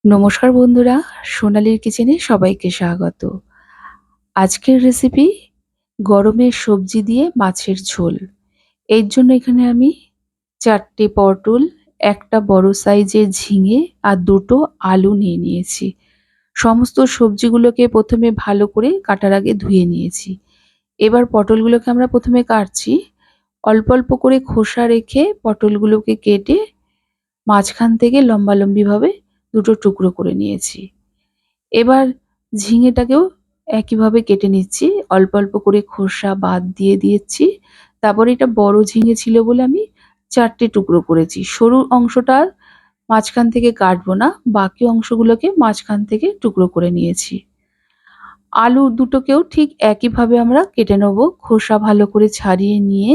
নমস্কার বন্ধুরা, সোনালীর কিচেনে সবাইকে স্বাগত। আজকের রেসিপি গরমের সবজি দিয়ে মাছের ঝোল। এর জন্য এখানে আমি ৪টে পটল, একটা বড় সাইজের ঝিঙে আর ২টো আলু নিয়ে নিয়েছি। সমস্ত সবজিগুলোকে প্রথমে ভালো করে কাটার আগে ধুয়ে নিয়েছি। এবার পটলগুলোকে আমরা প্রথমে কাটছি। অল্প অল্প করে খোসা রেখে পটলগুলোকে কেটে মাঝখান থেকে লম্বালম্বিভাবে ২টো টুকরো করে নিয়েছি। এবার ঝিঙেটাকেও একইভাবে কেটে নিচ্ছি। অল্প অল্প করে খোসা বাদ দিয়ে দিয়েছি। তারপরে এটা বড় ঝিঙে ছিল বলে আমি ৪টে টুকরো করেছি। সরু অংশটা আর মাঝখান থেকে কাটবো না। বাকি অংশগুলোকে মাঝখান থেকে টুকরো করে নিয়েছি। আলু দুটোকেও ঠিক একইভাবে আমরা কেটে নেব। খোসা ভালো করে ছাড়িয়ে নিয়ে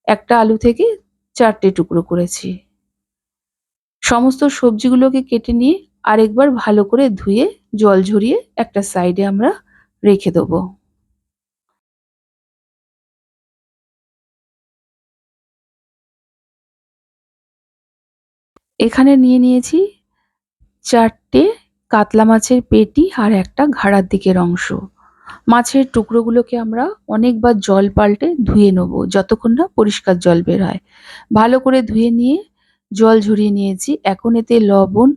একটা আলু থেকে ৪টে টুকরো করেছি। সমস্ত সবজিগুলোকে কেটে নিয়ে আরেকবার ভালো করে ধুয়ে জল ঝরিয়ে একটা সাইডে আমরা রেখে দেবো। এখানে নিয়ে নিয়েছি ৪টে কাতলা মাছের পেটি আর একটা ঘাড়ার দিকের অংশ। মাছের টুকরোগুলোকে আমরা অনেকবার জল পাল্টে ধুয়ে নেবো যতক্ষণ না পরিষ্কার জল বের হয়। ভালো করে ধুয়ে নিয়ে জল ঝরিয়ে নিয়েছি। এখন এতে লবণ,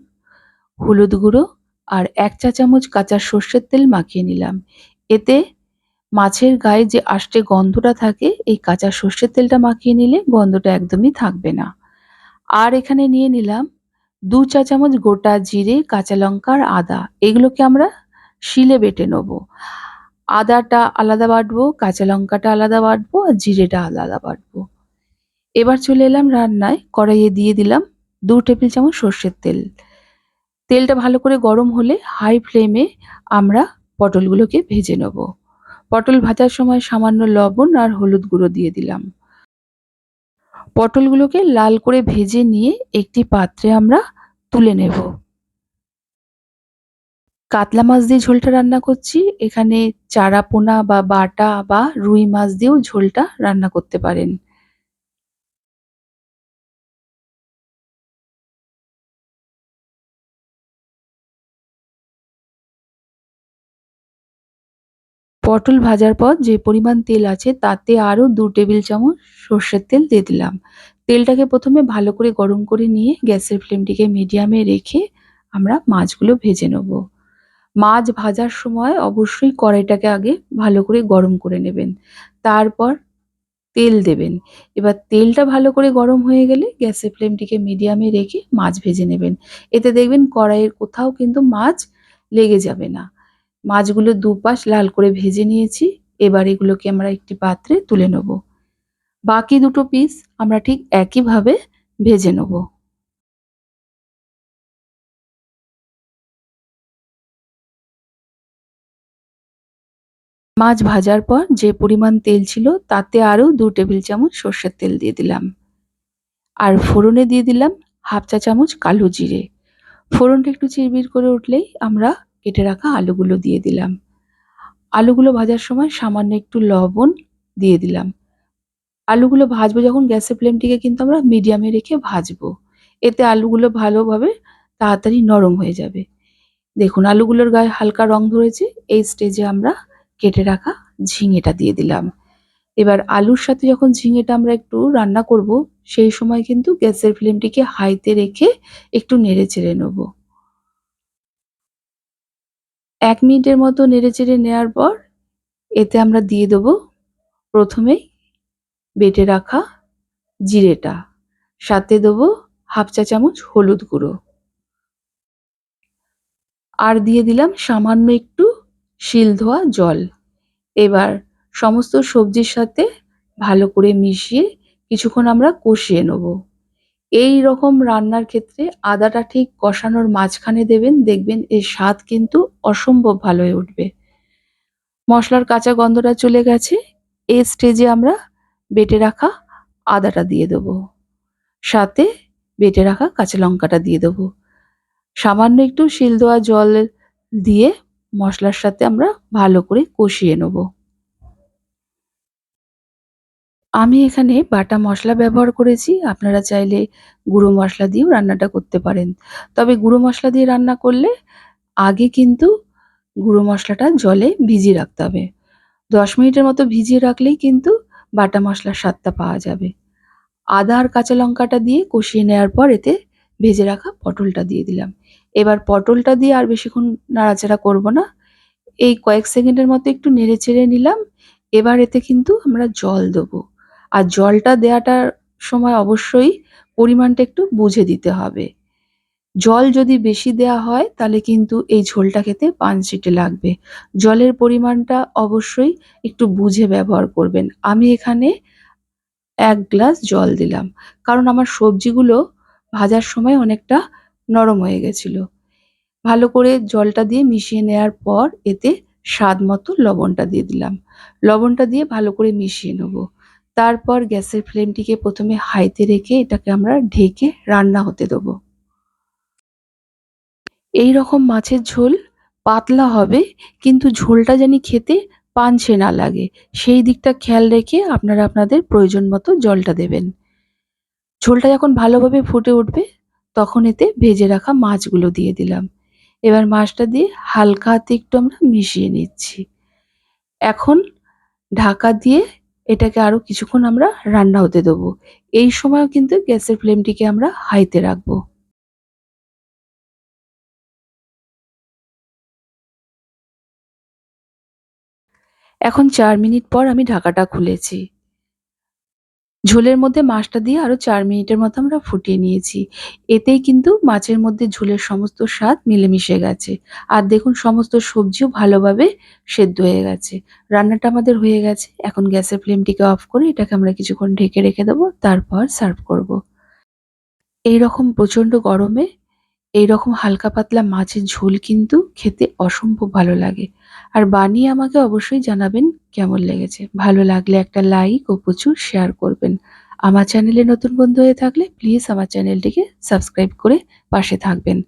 হলুদ গুঁড়ো আর ১ চা চামচ কাঁচা সর্ষের তেল মাখিয়ে নিলাম। এতে মাছের গায়ে যে আষ্টে গন্ধটা থাকে এই কাঁচা সর্ষের তেলটা মাখিয়ে নিলে গন্ধটা একদমই থাকবে না। আর এখানে নিয়ে নিলাম ২ চা চামচ গোটা জিরে, কাঁচা লঙ্কা আর আদা। এগুলোকে আমরা শিলে বেটে নেবো। আদাটা আলাদা বাটবো, কাঁচা লঙ্কাটা আলাদা বাটবো আর জিরেটা আলাদা বাটবো। এবার চলে এলাম রান্নায়। কড়াইয়ে দিয়ে দিলাম ২ টেবিল চামচ সর্ষের তেল। তেলটা ভালো করে গরম হলে হাই ফ্লেমে আমরা পটলগুলোকে ভেজে নেবো। পটল ভাজার সময় সামান্য লবণ আর হলুদ গুঁড়ো দিয়ে দিলাম। পটলগুলোকে লাল করে ভেজে নিয়ে একটি পাত্রে আমরা তুলে নেব। কাতলা মাছ দিয়ে ঝোলটা রান্না করছি। এখানে চারা পোনা বা বাটা বা রুই মাছ দিয়েও ঝোলটা রান্না করতে পারেন। পটল ভাজার পর যে পরিমাণ তেল আছে তাতে আরও ২ টেবিল চামচ সর্ষের তেল দিয়ে দিলাম। তেলটাকে প্রথমে ভালো করে গরম করে নিয়ে গ্যাসের ফ্লেমটিকে মিডিয়ামে রেখে আমরা মাছগুলো ভেজে নেব। মাছ ভাজার সময় অবশ্যই কড়াইটাকে আগে ভালো করে গরম করে নেবেন। তারপর তেল দেবেন। এবার তেলটা ভালো করে গরম হয়ে গেলে গ্যাসের ফ্লেমটিকে মিডিয়ামে রেখে মাছ ভেজে নেবেন। এতে দেখবেন কড়াইয়ের কোথাও কিন্তু মাছ লেগে যাবে না। মাছগুলো দুপাশ লাল করে ভেজে নিয়েছি। এবার এগুলোকে আমরা একটি পাত্রে তুলে নেব। বাকি দুটো পিস আমরা ঠিক একইভাবে ভেজে নেব। মাছ ভাজার পর যে পরিমাণ তেল ছিল তাতে আরও ২ টেবিল চামচ সর্ষের তেল দিয়ে দিলাম। আর ফোড়নে দিয়ে দিলাম ১/২ চা চামচ কালো জিরে। ফোড়নটা একটু চিরবির করে উঠলেই আমরা কেটে রাখা আলুগুলো দিয়ে দিলাম। আলুগুলো ভাজার সময় সামান্য একটু লবণ দিয়ে দিলাম। আলুগুলো ভাজবো যখন গ্যাসের ফ্লেমটিকে কিন্তু আমরা মিডিয়ামে রেখে ভাজবো। এতে আলুগুলো ভালোভাবে তাড়াতাড়ি নরম হয়ে যাবে। দেখুন আলুগুলোর গায়ে হালকা রং ধরেছে। এই স্টেজে আমরা কেটে রাখা ঝিঙেটা দিয়ে দিলাম। এবার আলুর সাথে যখন ঝিঙেটা আমরা একটু রান্না করব, সেই সময় কিন্তু গ্যাসের ফ্লেমটিকে হাইতে রেখে একটু নেড়েচেড়ে নেব। ১ মিনিটের মতো নেড়েচেড়ে নেওয়ার পর এতে আমরা দিয়ে দেবো প্রথমেই বেটে রাখা জিরেটা। সাথে দেবো ১/২ চা চামচ হলুদ গুঁড়ো। আর দিয়ে দিলাম সামান্য একটু শিল ধোয়া জল। এবার সমস্ত সবজির সাথে ভালো করে মিশিয়ে কিছুক্ষণ আমরা কষিয়ে নেব। এই রকম রান্নার ক্ষেত্রে আদাটা ঠিক কষানোর মাঝখানে দেবেন, দেখবেন এর স্বাদ কিন্তু অসম্ভব ভালো হয়ে উঠবে। মসলার কাঁচা গন্ধটা চলে গেছে। এই স্টেজে আমরা বেটে রাখা আদাটা দিয়ে দেবো। সাথে বেটে রাখা কাঁচা লঙ্কাটা দিয়ে দেবো। সামান্য একটু শিল দেওয়া জল দিয়ে মসলার সাথে আমরা ভালো করে কষিয়ে নেব। আমি এখানে বাটা মসলা ব্যবহার করেছি। আপনারা চাইলে গুঁড়ো মসলা দিয়েও রান্নাটা করতে পারেন। তবে গুঁড়ো মসলা দিয়ে রান্না করলে আগে কিন্তু গুঁড়ো মশলাটা জলে ভিজিয়ে রাখতে হবে। ১০ মিনিটের মতো ভিজিয়ে রাখলেই কিন্তু বাটা মসলার স্বাদটা পাওয়া যাবে। আদা আর কাঁচা লঙ্কাটা দিয়ে কষিয়ে নেওয়ার পর এতে ভেজে রাখা পটলটা দিয়ে দিলাম। এবার পটলটা দিয়ে আর বেশিক্ষণ নাড়াচাড়া করব না। এই কয়েক সেকেন্ডের মতো একটু নেড়েচেড়ে নিলাম। এবার এতে কিন্তু আমরা জল দেবো। আর জলটা দেওয়াটার সময় অবশ্যই পরিমাণটা একটু বুঝে দিতে হবে। জল যদি বেশি দেয়া হয় তাহলে কিন্তু এই ঝোলটা খেতে পানচিটে লাগবে। জলের পরিমাণটা অবশ্যই একটু বুঝে ব্যবহার করবেন। আমি এখানে ১ গ্লাস জল দিলাম। কারণ আমার সবজিগুলো ভাজার সময় অনেকটা নরম হয়ে গেছিল। ভালো করে জলটা দিয়ে মিশিয়ে নেয়ার পর এতে স্বাদমতো লবণটা দিয়ে দিলাম। লবণটা দিয়ে ভালো করে মিশিয়ে নেব। তারপর গ্যাসের ফ্লেমটিকে ১ম এ হাইতে রেখে এটাকে আমরা ঢেকে রান্না হতে দেব। এইরকম মাছের ঝোল পাতলা হবে, কিন্তু ঝোলটা জানি খেতে পানচে না লাগে, সেই দিকটা খেয়াল রেখে আপনারা আপনাদের প্রয়োজন মতো জলটা দেবেন। ঝোলটা যখন ভালোভাবে ফুটে উঠবে তখন এতে ভেজে রাখা মাছগুলো দিয়ে দিলাম। এবার মাছটা দিয়ে হালকা হাতে একটু আমরা মিশিয়ে নিচ্ছি। এখন ঢাকা দিয়ে এটাকে আরো কিছুক্ষণ আমরা রান্না হতে দেবো। এই সময়ও কিন্তু গ্যাসের ফ্লেমটিকে আমরা হাইতে রাখবো। এখন ৪ মিনিট পর আমি ঢাকাটা খুলেছি। ঝোলের মধ্যে মাছটা দিয়ে আরো ৪ মিনিটের মতো আমরা ফুটিয়ে নিয়েছি। এতেই কিন্তু মাছের মধ্যে ঝোলের সমস্ত স্বাদ মিলেমিশে গেছে। আর দেখুন সমস্ত সবজিও ভালোভাবে সেদ্ধ হয়ে গেছে। রান্নাটা আমাদের হয়ে গেছে। এখন গ্যাসের ফ্লেমটিকে অফ করে এটাকে আমরা কিছুক্ষণ ঢেকে রেখে দেবো। তারপর সার্ভ করব। এইরকম প্রচণ্ড গরমে এইরকম হালকা পাতলা মাছের ঝোল কিন্তু খেতে অসম্ভব ভালো লাগে। আর বানিয়ে আমাকে অবশ্যই জানাবেন কেমন লেগেছে। ভালো লাগলে একটা লাইক ও প্রচুর শেয়ার করবেন। আমার চ্যানেলে নতুন বন্ধু হয়ে থাকলে প্লিজ আমার চ্যানেলটিকে সাবস্ক্রাইব করে পাশে থাকবেন।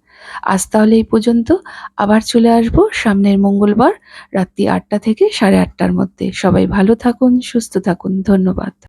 আজ তাহলে এই পর্যন্ত। আবার চলে আসবো সামনের মঙ্গলবার রাত্রি ৮টা থেকে ৮:৩০ মধ্যে। সবাই ভালো থাকুন, সুস্থ থাকুন। ধন্যবাদ।